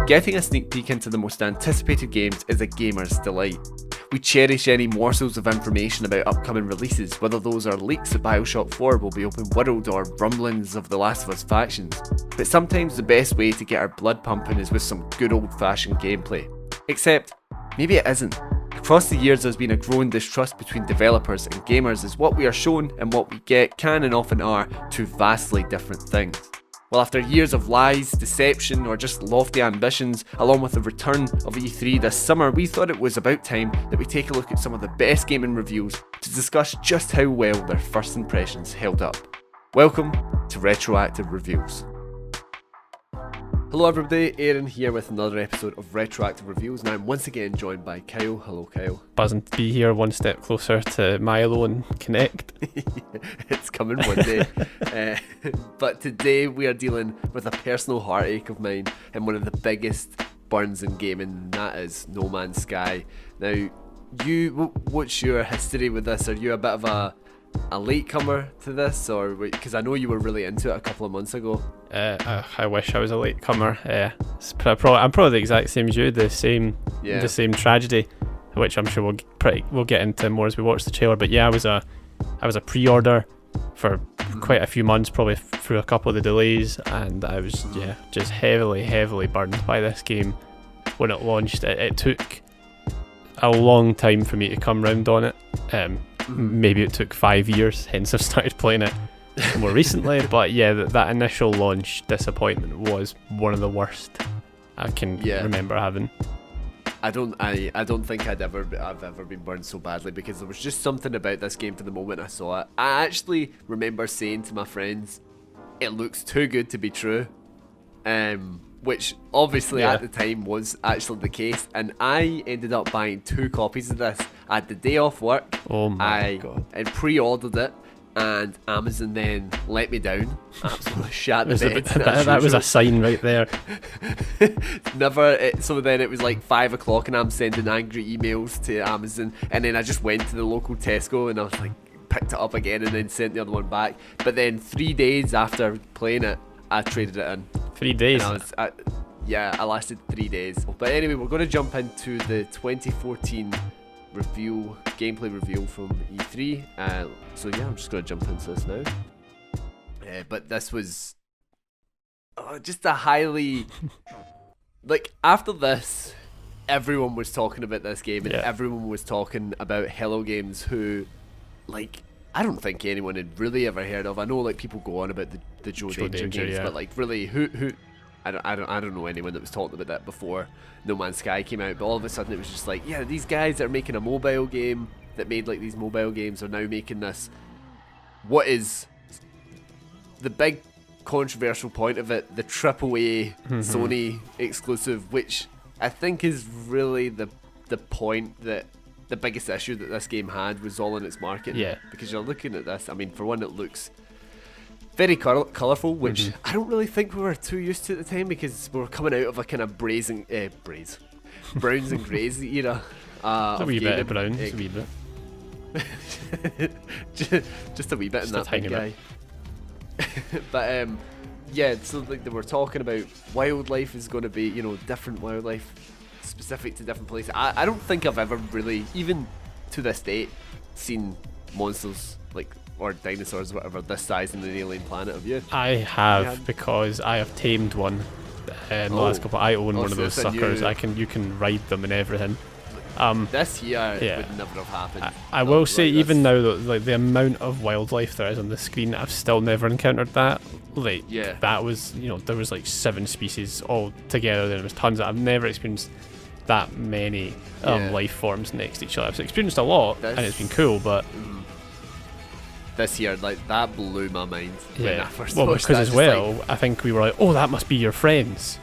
Getting a sneak peek into the most anticipated games is a gamer's delight. We cherish any morsels of information about upcoming releases, whether those are leaks that Bioshock 4 will be open world or rumblings of The Last of Us factions. But sometimes the best way to get our blood pumping is with some good old-fashioned gameplay. Except, maybe it isn't. Across the years there's been a growing distrust between developers and gamers as what we are shown and what we get can and often are two vastly different things. Well, after years of lies, deception, or just lofty ambitions, along with the return of E3 this summer, we thought it was about time that we take a look at some of the best gaming reviews to discuss just how well their first impressions held up. Welcome to Retroactive Reviews. Hello everybody, Aaron here with another episode of Retroactive Reviews, and I'm once again joined by Kyle. Hello Kyle. Buzzing to be here, one step closer to Milo and Connect. It's coming one day. But today we are dealing with a personal heartache of mine and one of the biggest burns in gaming, and that is No Man's Sky. Now, what's your history with this? Are you a bit of a latecomer to this, or because I know you were really into it a couple of months ago? I wish I was a latecomer. I'm probably the exact same as you. The same tragedy, which I'm sure we'll get into more as we watch the trailer. But yeah, I was a pre-order for quite a few months, probably through a couple of the delays, and I was just heavily burned by this game when it launched. It took a long time for me to come round on it. Maybe it took 5 years, hence I've started playing it more recently. But yeah, that initial launch disappointment was one of the worst I can remember having. I don't think I've ever been burned so badly, because there was just something about this game from the moment I saw it. I actually remember saying to my friends, it looks too good to be true, which obviously at the time was actually the case, and I ended up buying 2 copies of this. I had the day off work. Oh my God. And pre-ordered it, and Amazon then let me down. Absolutely shat the bed. That was a sign right there. So then it was like 5 o'clock and I'm sending angry emails to Amazon, and then I just went to the local Tesco and I was like, picked it up again and then sent the other one back. But then 3 days after playing it, I traded it in. 3 days? I lasted 3 days. But anyway, we're going to jump into the 2014 gameplay reveal from E3. So yeah, I'm just going to jump into this now. But this was just a highly... like, after this, everyone was talking about this game, and everyone was talking about Hello Games, who, like, I don't think anyone had really ever heard of. I know, like, people go on about the Joe Danger games, but like, really, who I don't know anyone that was talking about that before No Man's Sky came out. But all of a sudden it was just like, yeah, these guys that are making a mobile game that made like these mobile games are now making this, what is the big controversial point of it, the AAA Sony exclusive, which I think is really the point that the biggest issue that this game had was all in its marketing. Yeah. Because you're looking at this, I mean, for one, it looks very colourful, which I don't really think we were too used to at the time, because we were coming out of a kind of browns and greys era. A wee bit of browns, a wee bit. just a wee bit in that big guy. But so like they were talking about wildlife is going to be, different wildlife specific to different places. I don't think I've ever really, even to this date, seen monsters like, or dinosaurs, or whatever, this size in an alien planet. Have you? I have, because I have tamed one in the last couple. I own one of those suckers. You can ride them and everything. This year would never have happened. I will say, like, even now, though, like, the amount of wildlife there is on the screen, I've still never encountered that. Like, that was, there was like 7 species all together. There was tons. I've never experienced that many life forms next to each other. I've experienced a lot, and it's been cool, but this year, like, that blew my mind when I first watched because as well, like, I think we were like, oh, that must be your friends.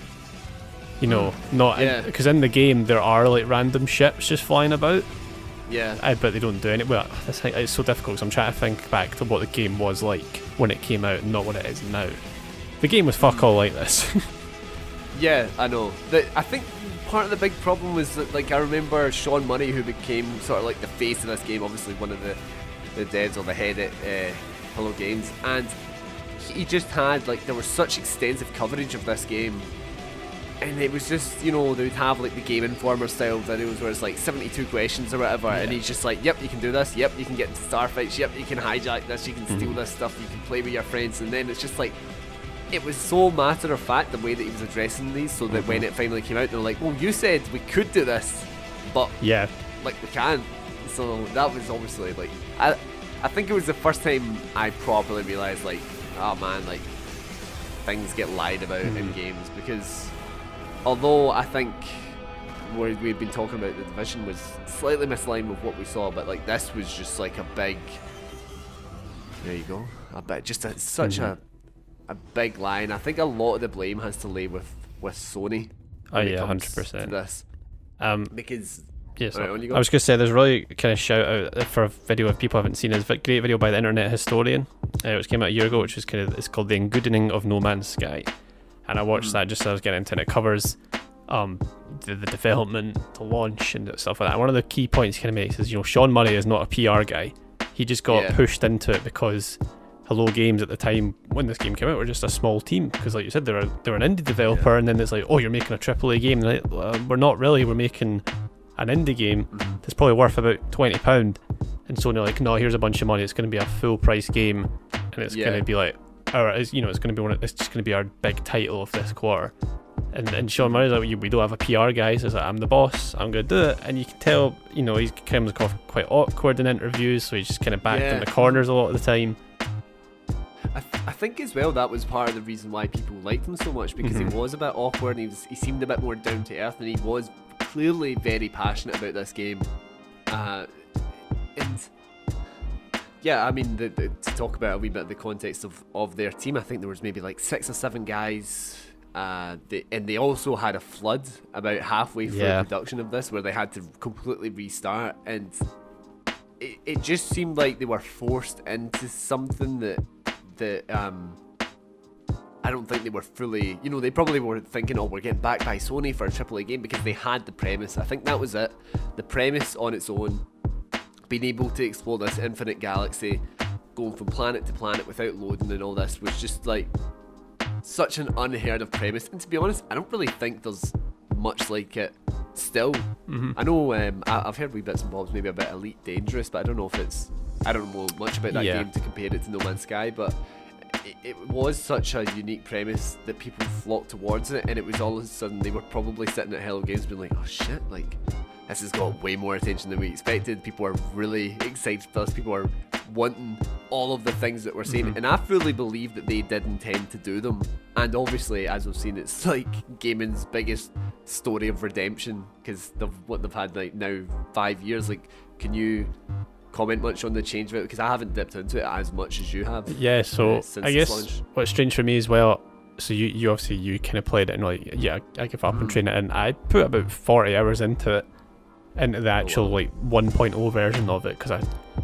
Because in the game there are like random ships just flying about. But they don't do any. Well, it's so difficult, so I'm trying to think back to what the game was like when it came out, and not what it is now. The game was fuck all like this. Yeah, I know. I think part of the big problem was that, like, I remember Sean Money, who became sort of like the face of this game, obviously one of the devs or the head at Hello Games, and he just had, like, there was such extensive coverage of this game And it was just, they would have like the Game Informer style videos where it's like 72 questions or whatever, and he's just like, yep, you can do this, yep, you can get into starfights, yep, you can hijack this, you can steal this stuff, you can play with your friends. And then it's just like, it was so matter of fact the way that he was addressing these, so that when it finally came out, they're like, well, you said we could do this, but like we can't. So that was obviously like, I think it was the first time I properly realised, like, oh man, like, things get lied about in games. Because although I think we've been talking about the Division was slightly misaligned with what we saw, but like this was just like a big, there you go, such a big lie. And I think a lot of the blame has to lay with Sony. Oh yeah, 100%. This, because. Yes, right, I was going to say there's really kind of shout out for a video if people haven't seen it. It's a great video by the Internet Historian, which came out a year ago, which is it's called The Engoodening of No Man's Sky, and I watched that just as I was getting into it. And it covers the development, the launch, and stuff like that. One of the key points he kind of makes is, Sean Murray is not a PR guy. He just got pushed into it because Hello Games at the time when this game came out were just a small team, because like you said, they're an indie developer, and then it's like, oh, you're making a AAA game. And like, we're not really. We're making an indie game that's probably worth about £20, and Sony like, no, here's a bunch of money, it's going to be a full price game, and it's going to be like, alright, it's going to be it's just going to be our big title of this quarter. And Sean Murray's like, we don't have a PR guy, so he's like, I'm the boss, I'm going to do it. And you can tell, he comes across quite awkward in interviews, so he's just kind of backed in the corners a lot of the time. I think as well that was part of the reason why people liked him so much, because he was a bit awkward, and he seemed a bit more down to earth, and he was clearly very passionate about this game. And yeah, I mean, to talk about a wee bit of the context of their team, I think there was maybe like 6 or 7 guys, and they also had a flood about halfway through production of this, where they had to completely restart, and it just seemed like they were forced into something that I don't think they were fully, they probably were thinking, oh, we're getting backed by Sony for a AAA game, because they had the premise. I think that was it. The premise on its own, being able to explore this infinite galaxy, going from planet to planet without loading and all this, was just like such an unheard of premise. And to be honest, I don't really think there's much like it still. I know I've heard wee bits and bobs, maybe a bit Elite Dangerous, but I don't know much about that game to compare it to No Man's Sky, but it was such a unique premise that people flocked towards it, and it was all of a sudden they were probably sitting at Hello Games being like, oh shit, like this has got way more attention than we expected. People are really excited for this. People are wanting all of the things that we're seeing, and I fully believe that they did intend to do them. And obviously, as we've seen, it's like gaming's biggest story of redemption, because what they've had like now 5 years. Like, can you comment much on the change of it, because I haven't dipped into it as much as you have? Yeah, so I guess what's strange for me as well, so you obviously you kind of played it and like, yeah, I give up and train it, and I put about 40 hours into the actual like 1.0 version of it,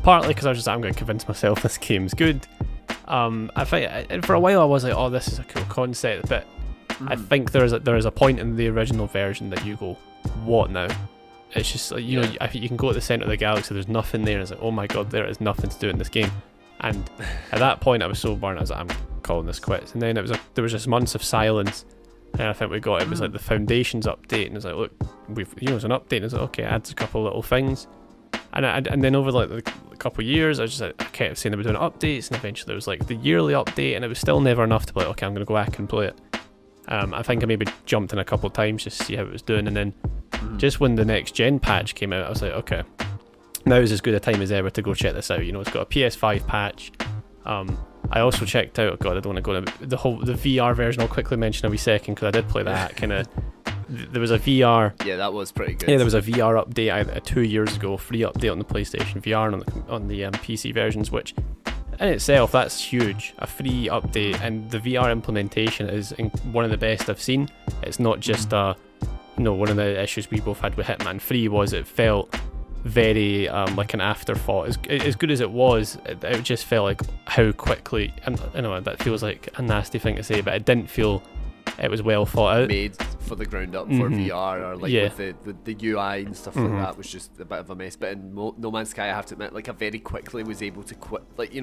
partly because I was just, I'm going to convince myself this game's good. I think, and for a while I was like, oh, this is a cool concept, but I think there is a point in the original version that you go, what now? It's just like, you know, I think you can go to the centre of the galaxy, there's nothing there, and it's like, oh my god, there is nothing to do in this game. And at that point I was so burnt, I was like, I'm calling this quits. And then there was just months of silence, and I think we got, it was like the Foundations update, and it was like, look, it's an update, and it's like, okay, it adds a couple little things. And then over like a couple of years, I was just like, I kept saying they were doing updates, and eventually there was like the yearly update, and it was still never enough to be like, okay, I'm going to go back and play it. I think I maybe jumped in a couple of times just to see how it was doing, and then just when the next gen patch came out, I was like, okay, now is as good a time as ever to go check this out. You know, it's got a PS5 patch. I also checked out, God, I don't want to go into the VR version. I'll quickly mention a wee second, because I did play that. There was a VR. Yeah, that was pretty good. Yeah, there was a VR update 2 years ago, free update on the PlayStation VR and on the PC versions, which in itself, that's huge. A free update, and the VR implementation is one of the best I've seen. It's not just one of the issues we both had with Hitman 3 was it felt very like an afterthought. As good as it was, it just felt like how quickly, and I know that feels like a nasty thing to say, but it didn't feel it was well thought out, made for the ground up for VR, or like with the UI and stuff like that was just a bit of a mess. But in No Man's Sky, I have to admit, like I very quickly was able to quit. Like,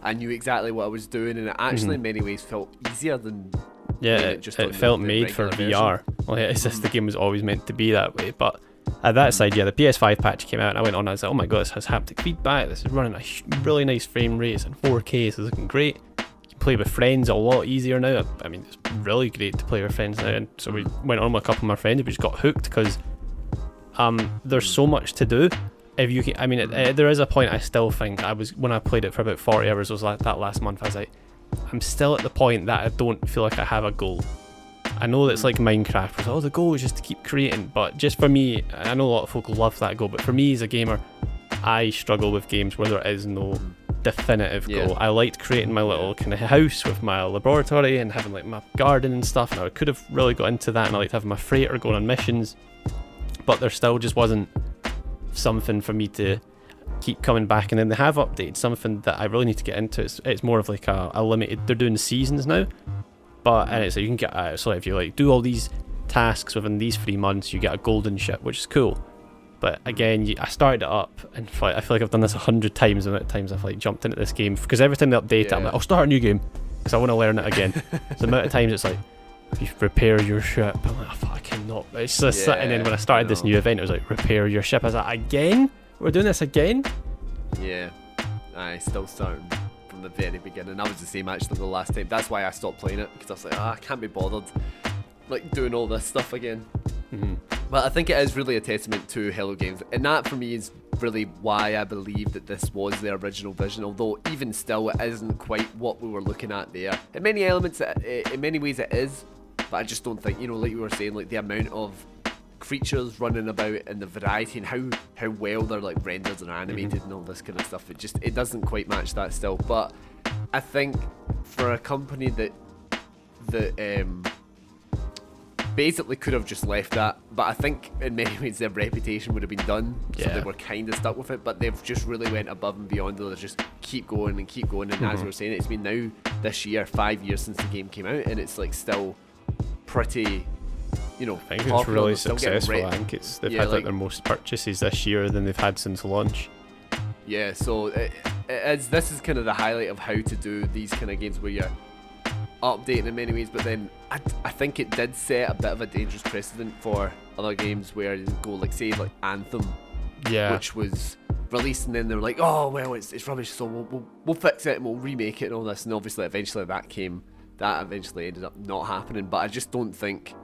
I knew exactly what I was doing, and it actually in many ways felt easier than Yeah, just it felt made for VR. Well, yeah, it's just the game was always meant to be that way. But at that side, yeah, the PS5 patch came out, and I went on. I was like, oh my god, this has haptic feedback. This is running a really nice frame rate. It's in 4K. This is looking great. You can play with friends a lot easier now. I mean, it's really great to play with friends now. And so we went on with a couple of my friends. We just got hooked because there's so much to do. If you can, I mean, there is a point I still think when I played it for about 40 hours was like that last month. I was like, I'm still at the point that I don't feel like I have a goal. I know that it's like Minecraft, where the goal is just to keep creating, but just for me, I know a lot of folk love that goal, but for me as a gamer, I struggle with games where there is no definitive goal. I liked creating my little kind of house with my laboratory and having like my garden and stuff, and I could have really got into that, and I liked having my freighter going on missions, but there still just wasn't something for me to keep coming back. And then they have updated something that I really need to get into. It's more of like a limited, they're doing seasons now, and it's like you can get so if you like do all these tasks within these 3 months, you get a golden ship, which is cool. But again, I started it up, and I feel like I've done this 100 times, the amount of times I've like jumped into this game, because every time they update it, I'm like, I'll start a new game because I want to learn it again. So the amount of times it's like, you repair your ship, I'm like, oh, fuck, I cannot. It's just and then when I started this new event, it was like, repair your ship. I was like, again? We're doing this again? Yeah, I still starting from the very beginning. I was the same actually the last time. That's why I stopped playing it, because I was like, I can't be bothered like doing all this stuff again. But I think it is really a testament to Hello Games, and that for me is really why I believe that this was the original vision, although even still it isn't quite what we were looking at there. In many elements, in many ways it is, but I just don't think, like you were saying, like the amount of creatures running about and the variety and how well they're like rendered and animated and all this kind of stuff, it doesn't quite match that still. But I think for a company that basically could have just left that, but I think in many ways their reputation would have been done, so they were kind of stuck with it, but they've just really went above and beyond. They'll just keep going, and as we were saying, it's been now this year 5 years since the game came out, and it's like still pretty, I think it's really successful. I think they've had like their most purchases this year than they've had since launch. Yeah, so this is kind of the highlight of how to do these kind of games where you're updating in many ways, but then I think it did set a bit of a dangerous precedent for other games where you go like, say, like Anthem, which was released, and then they were like, oh well, it's rubbish, so we'll fix it and we'll remake it and all this, and obviously eventually that eventually ended up not happening. But I just don't think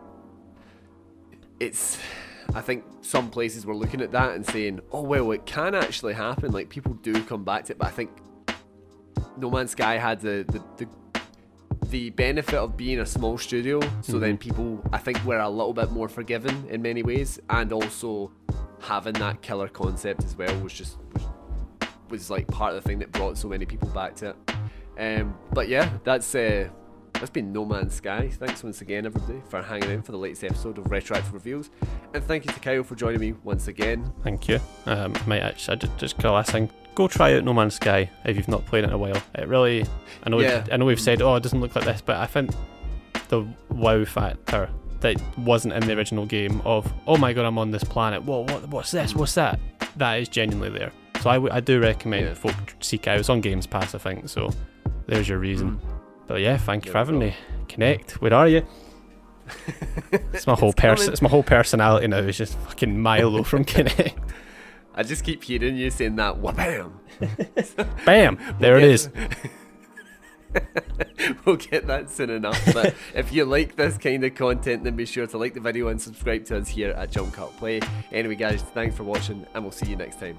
I think some places were looking at that and saying, oh well, it can actually happen, like people do come back to it. But I think No Man's Sky had the benefit of being a small studio, so then people, I think, were a little bit more forgiving in many ways, and also having that killer concept as well was like part of the thing that brought so many people back to it. But yeah, that's been No Man's Sky. Thanks once again, everybody, for hanging out for the latest episode of Retroactive Reviews, and thank you to Kyle for joining me once again. Thank you. Might actually just the last thing, go try out No Man's Sky if you've not played it in a while. It really, I know we've said, oh, it doesn't look like this, but I think the wow factor that wasn't in the original game of, oh my god, I'm on this planet, what's this, what's that, that is genuinely there. So I do recommend folk seek out. It's on Games Pass, I think, so there's your reason. But yeah, thank you for having me. Connect, where are you? It's my whole it's my whole personality now. It's just fucking Milo from Connect. I just keep hearing you saying that. Wha-bam! Bam! There it is. We'll get that soon enough. But if you like this kind of content, then be sure to like the video and subscribe to us here at Jump Cut Play. Anyway, guys, thanks for watching, and we'll see you next time.